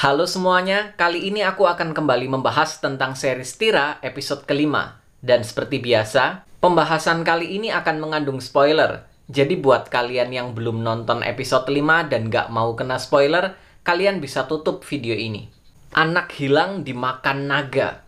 Halo semuanya, kali ini aku akan kembali membahas tentang series Tira episode kelima. Dan seperti biasa, pembahasan kali ini akan mengandung spoiler. Jadi buat kalian yang belum nonton episode 5 dan gak mau kena spoiler, kalian bisa tutup video ini. Anak hilang dimakan naga.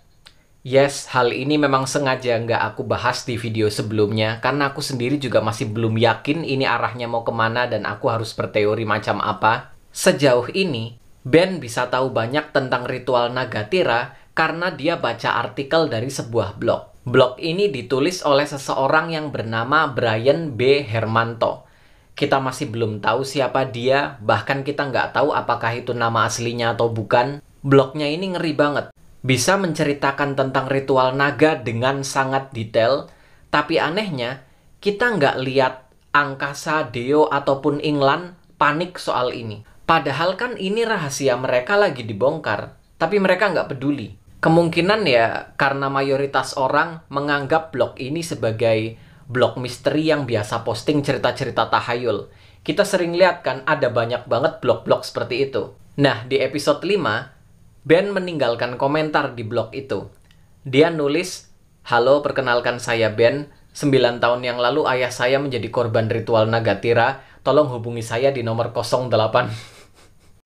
Yes, hal ini memang sengaja nggak aku bahas di video sebelumnya, karena aku sendiri juga masih belum yakin ini arahnya mau kemana dan aku harus berteori macam apa. Sejauh ini, Ben bisa tahu banyak tentang ritual naga Tira karena dia baca artikel dari sebuah blog. Blog ini ditulis oleh seseorang yang bernama Brian B. Hermanto. Kita masih belum tahu siapa dia, bahkan kita nggak tahu apakah itu nama aslinya atau bukan. Blognya ini ngeri banget. Bisa menceritakan tentang ritual naga dengan sangat detail, tapi anehnya, kita nggak lihat Angkasa, Deo, ataupun Inglan panik soal ini. Padahal kan ini rahasia mereka lagi dibongkar, tapi mereka nggak peduli. Kemungkinan ya karena mayoritas orang menganggap blog ini sebagai blog misteri yang biasa posting cerita-cerita tahayul. Kita sering lihat kan ada banyak banget blog-blog seperti itu. Nah, di episode 5, Ben meninggalkan komentar di blog itu. Dia nulis, "Halo, perkenalkan saya Ben. 9 tahun yang lalu ayah saya menjadi korban ritual naga Tira. Tolong hubungi saya di nomor 08."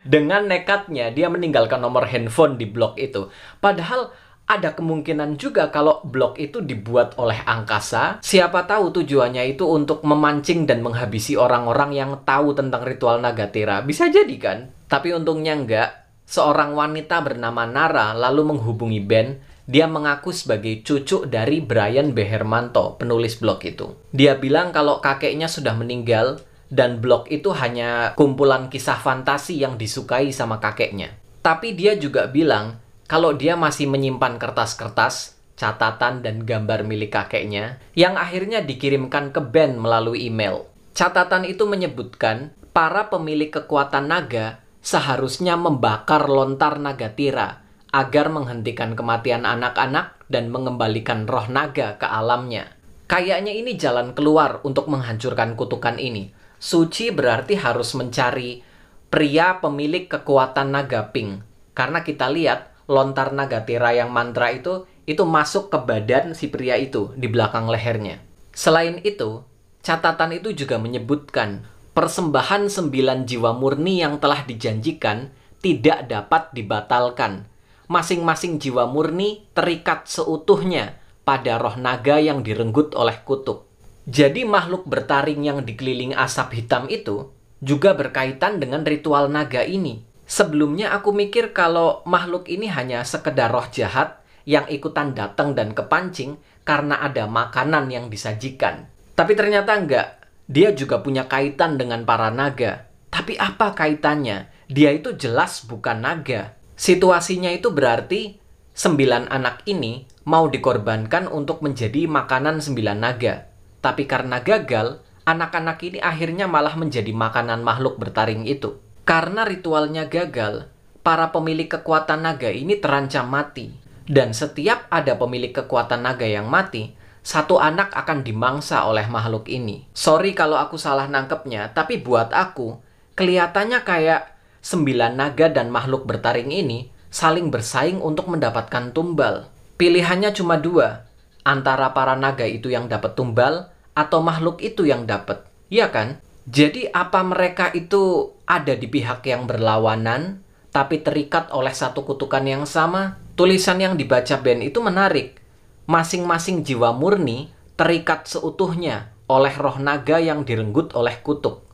Dengan nekatnya, dia meninggalkan nomor handphone di blog itu. Padahal ada kemungkinan juga kalau blog itu dibuat oleh angkasa. Siapa tahu tujuannya itu untuk memancing dan menghabisi orang-orang yang tahu tentang ritual naga Tira. Bisa jadi kan? Tapi untungnya enggak. Seorang wanita bernama Nara lalu menghubungi Ben. Dia mengaku sebagai cucu dari Brian B. Hermanto, penulis blog itu. Dia bilang kalau kakeknya sudah meninggal dan blog itu hanya kumpulan kisah fantasi yang disukai sama kakeknya. Tapi dia juga bilang kalau dia masih menyimpan kertas-kertas, catatan, dan gambar milik kakeknya yang akhirnya dikirimkan ke Ben melalui email. Catatan itu menyebutkan para pemilik kekuatan naga seharusnya membakar lontar naga Tira agar menghentikan kematian anak-anak dan mengembalikan roh naga ke alamnya. Kayaknya ini jalan keluar untuk menghancurkan kutukan ini. Suci berarti harus mencari pria pemilik kekuatan naga pink. Karena kita lihat lontar naga Tira yang mantra itu masuk ke badan si pria itu di belakang lehernya. Selain itu, catatan itu juga menyebutkan persembahan 9 jiwa murni yang telah dijanjikan tidak dapat dibatalkan. Masing-masing jiwa murni terikat seutuhnya pada roh naga yang direnggut oleh kutub. Jadi makhluk bertaring yang dikelilingi asap hitam itu juga berkaitan dengan ritual naga ini. Sebelumnya aku mikir kalau makhluk ini hanya sekedar roh jahat yang ikutan datang dan kepancing karena ada makanan yang disajikan. Tapi ternyata enggak. Dia juga punya kaitan dengan para naga. Tapi apa kaitannya? Dia itu jelas bukan naga. Situasinya itu berarti 9 anak ini mau dikorbankan untuk menjadi makanan 9 naga. Tapi karena gagal, anak-anak ini akhirnya malah menjadi makanan makhluk bertaring itu. Karena ritualnya gagal, para pemilik kekuatan naga ini terancam mati. Dan setiap ada pemilik kekuatan naga yang mati, satu anak akan dimangsa oleh makhluk ini. Sorry kalau aku salah nangkepnya, tapi buat aku, kelihatannya kayak 9 naga dan makhluk bertaring ini saling bersaing untuk mendapatkan tumbal. Pilihannya cuma 2, antara para naga itu yang dapat tumbal, atau makhluk itu yang dapat. Iya kan? Jadi apa mereka itu ada di pihak yang berlawanan, tapi terikat oleh satu kutukan yang sama? Tulisan yang dibaca Ben itu menarik. Masing-masing jiwa murni terikat seutuhnya oleh roh naga yang direnggut oleh kutub.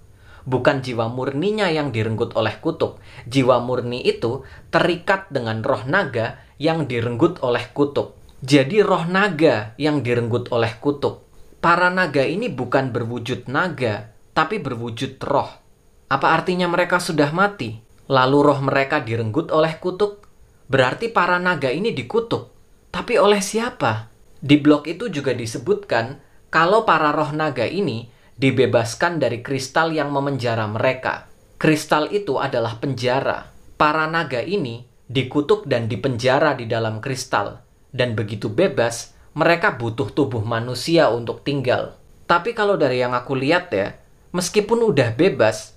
Bukan jiwa murninya yang direnggut oleh kutub. Jiwa murni itu terikat dengan roh naga yang direnggut oleh kutub. Jadi roh naga yang direnggut oleh kutub. Para naga ini bukan berwujud naga, tapi berwujud roh. Apa artinya mereka sudah mati? Lalu roh mereka direnggut oleh kutub? Berarti para naga ini dikutuk. Tapi oleh siapa? Di blog itu juga disebutkan kalau para roh naga ini dibebaskan dari kristal yang memenjara mereka. Kristal itu adalah penjara. Para naga ini dikutuk dan dipenjara di dalam kristal. Dan begitu bebas, mereka butuh tubuh manusia untuk tinggal. Tapi kalau dari yang aku lihat ya, meskipun udah bebas,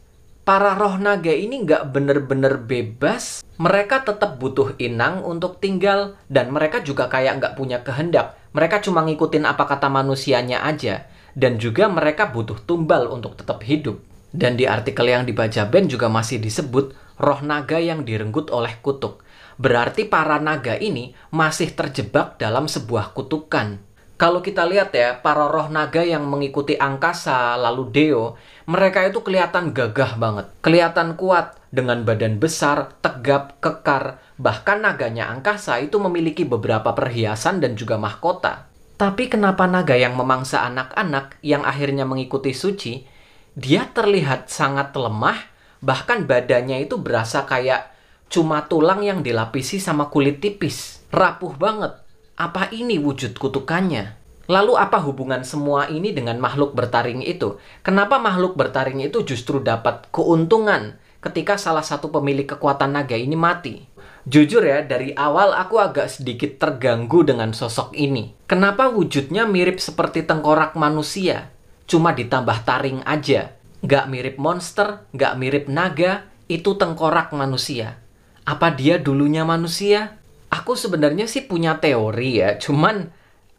para roh naga ini nggak bener-bener bebas. Mereka tetap butuh inang untuk tinggal, dan mereka juga kayak nggak punya kehendak. Mereka cuma ngikutin apa kata manusianya aja. Dan juga mereka butuh tumbal untuk tetap hidup. Dan di artikel yang dibaca Ben juga masih disebut roh naga yang direnggut oleh kutuk. Berarti para naga ini masih terjebak dalam sebuah kutukan. Kalau kita lihat ya, para roh naga yang mengikuti angkasa, lalu Deo, mereka itu kelihatan gagah banget. Kelihatan kuat, dengan badan besar, tegap, kekar. Bahkan naganya angkasa itu memiliki beberapa perhiasan dan juga mahkota. Tapi kenapa naga yang memangsa anak-anak yang akhirnya mengikuti Suci, dia terlihat sangat lemah, bahkan badannya itu berasa kayak cuma tulang yang dilapisi sama kulit tipis. Rapuh banget. Apa ini wujud kutukannya? Lalu apa hubungan semua ini dengan makhluk bertaring itu? Kenapa makhluk bertaring itu justru dapat keuntungan ketika salah satu pemilik kekuatan naga ini mati? Jujur ya, dari awal aku agak sedikit terganggu dengan sosok ini. Kenapa wujudnya mirip seperti tengkorak manusia? Cuma ditambah taring aja. Nggak mirip monster, nggak mirip naga, itu tengkorak manusia. Apa dia dulunya manusia? Aku sebenarnya sih punya teori ya, cuman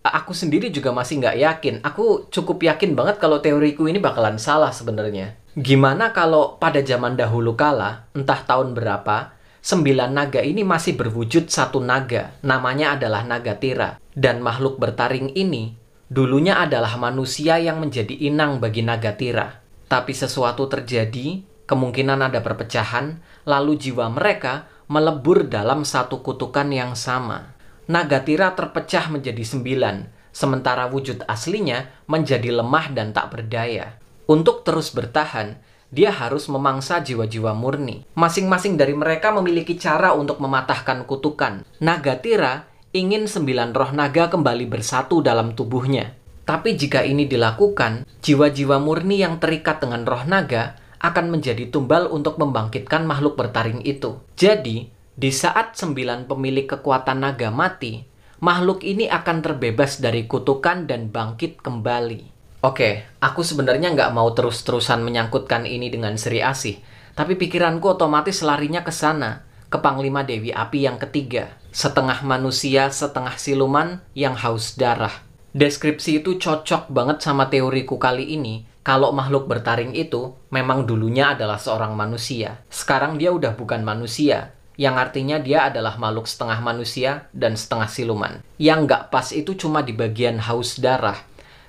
aku sendiri juga masih nggak yakin. Aku cukup yakin banget kalau teoriku ini bakalan salah sebenarnya. Gimana kalau pada zaman dahulu kala, entah tahun berapa, 9 naga ini masih berwujud satu naga, namanya adalah Nagatira. Dan makhluk bertaring ini, dulunya adalah manusia yang menjadi inang bagi Nagatira. Tapi sesuatu terjadi, kemungkinan ada perpecahan, lalu jiwa mereka melebur dalam satu kutukan yang sama. Nagatira terpecah menjadi 9, sementara wujud aslinya menjadi lemah dan tak berdaya. Untuk terus bertahan, dia harus memangsa jiwa-jiwa murni. Masing-masing dari mereka memiliki cara untuk mematahkan kutukan. Nagatira ingin 9 roh naga kembali bersatu dalam tubuhnya. Tapi jika ini dilakukan, jiwa-jiwa murni yang terikat dengan roh naga akan menjadi tumbal untuk membangkitkan makhluk bertaring itu. Jadi, di saat 9 pemilik kekuatan naga mati, makhluk ini akan terbebas dari kutukan dan bangkit kembali. Oke, aku sebenarnya nggak mau terus-terusan menyangkutkan ini dengan Sri Asih, tapi pikiranku otomatis larinya ke sana, ke Panglima Dewi Api yang ketiga. Setengah manusia, setengah siluman yang haus darah. Deskripsi itu cocok banget sama teoriku kali ini. Kalau makhluk bertaring itu memang dulunya adalah seorang manusia. Sekarang dia udah bukan manusia, yang artinya dia adalah makhluk setengah manusia dan setengah siluman. Yang nggak pas itu cuma di bagian haus darah.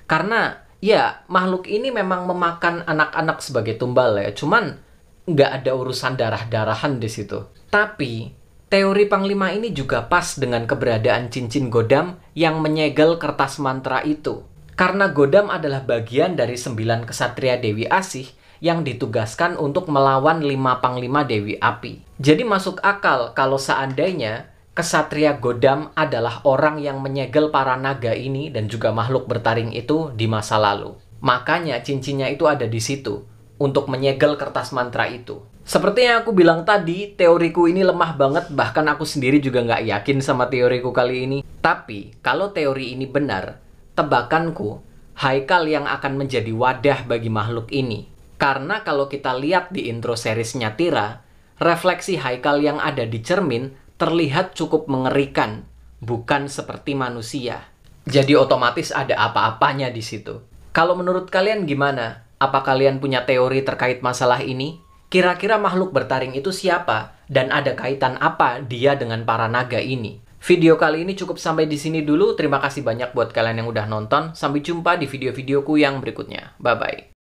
Karena ya makhluk ini memang memakan anak-anak sebagai tumbal ya, cuman nggak ada urusan darah-darahan di situ. Tapi teori Panglima ini juga pas dengan keberadaan cincin Godam yang menyegel kertas mantra itu. Karena Godam adalah bagian dari 9 kesatria Dewi Asih yang ditugaskan untuk melawan 5 Panglima Dewi Api. Jadi masuk akal kalau seandainya kesatria Godam adalah orang yang menyegel para naga ini dan juga makhluk bertaring itu di masa lalu. Makanya cincinnya itu ada di situ untuk menyegel kertas mantra itu. Seperti yang aku bilang tadi, teoriku ini lemah banget, bahkan aku sendiri juga nggak yakin sama teoriku kali ini. Tapi kalau teori ini benar, tebakanku, Haikal yang akan menjadi wadah bagi makhluk ini. Karena kalau kita lihat di intro seriesnya Tira, refleksi Haikal yang ada di cermin terlihat cukup mengerikan, bukan seperti manusia. Jadi otomatis ada apa-apanya di situ. Kalau menurut kalian gimana? Apa kalian punya teori terkait masalah ini? Kira-kira makhluk bertaring itu siapa? Dan ada kaitan apa dia dengan para naga ini? Video kali ini cukup sampai di sini dulu. Terima kasih banyak buat kalian yang udah nonton. Sampai jumpa di video-videoku yang berikutnya. Bye-bye.